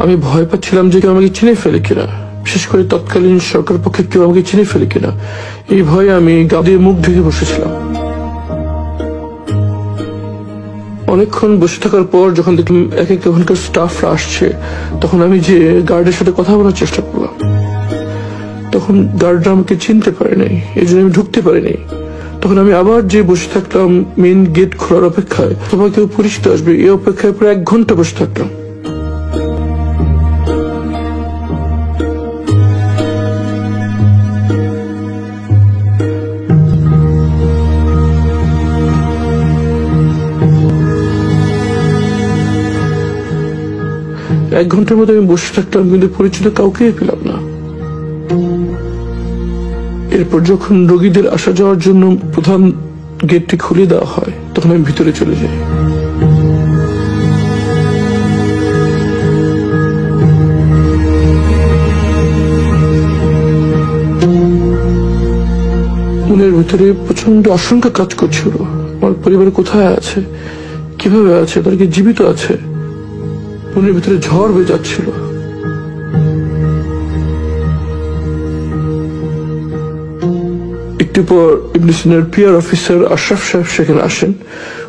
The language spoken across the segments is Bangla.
আমি ভয় পাচ্ছিলাম যে কেউ আমাকে চিনে ফেলে কিনা, বিশেষ করে তৎকালীন সরকার পক্ষে কেউ আমাকে চিনে ফেলে কিনা। এই ভয়ে আমি গা দিয়ে মুখ ঢেকে বসেছিলাম। অনেকক্ষণ বসে থাকার পর যখন দেখলাম এক এক ওখানকার স্টাফরা আসছে, তখন আমি যে গার্ডের সাথে কথা বলার চেষ্টা করলাম। তখন গার্ডরা আমাকে চিনতে পারে নাই, এই জন্য আমি ঢুকতে পারি নাই। তখন আমি আবার যে বসে থাকলাম মেইন গেট খোলার অপেক্ষায়, তোমার কেউ পরিচিত আসবে এই অপেক্ষায় প্রায় 1 ঘন্টা বসে থাকলাম। এক ঘন্টার মধ্যে আমি বসে থাকলাম, কিন্তু পরিচিত কাউকে পেলাম না। এরপর যখন রোগীদের আসা যাওয়ার জন্য প্রধান গেটটি খুলে দেওয়া হয়, তখন আমি ভিতরে চলে যাই। মনের ভিতরে প্রচন্ড আশঙ্কা কাজ করছিল। আমার পরিবার কোথায় আছে, কিভাবে আছে, তারা কি জীবিত আছে? মনের ভিতরে ঝড় বয়ে যাচ্ছিল। একটু পর ইবনে সিনার পিআর অফিসার আশরাফ সাহেব সেখানে আসেন।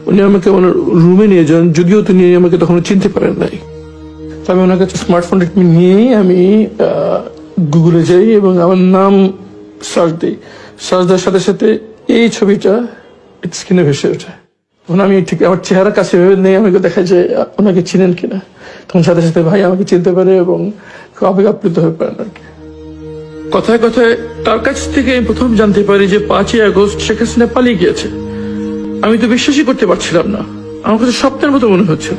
উনি আমাকে ওনার রুমে নিয়ে যান, যদিও তিনি আমাকে তখন চিনতে পারেন নাই। আমি ওনার কাছে স্মার্টফোনটা নিয়েই আমি গুগলে যাই এবং আমার নাম সার্চ দিই। সার্চ দেওয়ার সাথে সাথে এই ছবিটা স্ক্রিনে ভেসে ওঠে। তখন আমি ঠিক আমার চেহারা কাছে ভেবে নেই, আমাকে দেখা যায় ওনাকে চিনেন কিনা। তখন সাথে সাথে ভাই আমাকে চিনতে পারে এবং খুব আবেগ আপ্লুত হয়ে পারেন আর কি। কথায় কথায় তার কাছ থেকে আমি প্রথম জানতে পারি যে 5ই আগস্ট শেখ হাসিনা পালিয়ে গিয়েছে। আমি তো বিশ্বাসই করতে পারছিলাম না, আমার কাছে স্বপ্নের মতো মনে হচ্ছিল।